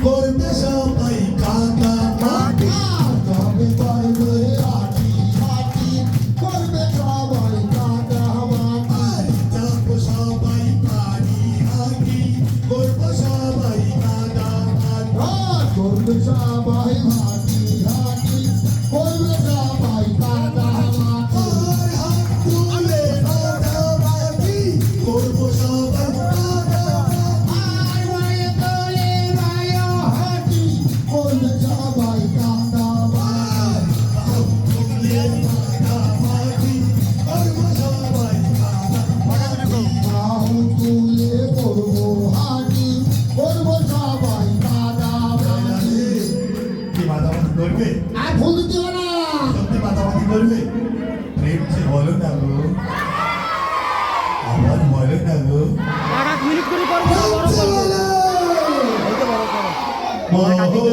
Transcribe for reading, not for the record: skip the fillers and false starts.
করবে সবাই কাদামাটি তবে করবে হাঁটি হাঁটি করবে সবাই কাদামাটি যাবো সবাই পানি হাঁটি করবো সবাই কাদামাটি করবে সবাই হাঁটি হাঁটি করবে সবাই কাদামাটি আর হাত তুলে কাদামাটি করবো সবাই কাদামাটি আর মায়ে তোলে মায়া হাঁটি করবে সবাই কাদামাটি হাত তুলে কাদামাটি করবো সবাই কাদামাটি বাহু তুলে করবো হাঁটি করবো সবাই কাদামাটি কি মাতামাতি করবে আর ভুল দিও না সত্যি মাতামাতি করবে প্রেম যে বলো না গো আবার বলো না গো আর 8 মিনিট করে করবো বড় করবো এই তো বড় করো মহব্বত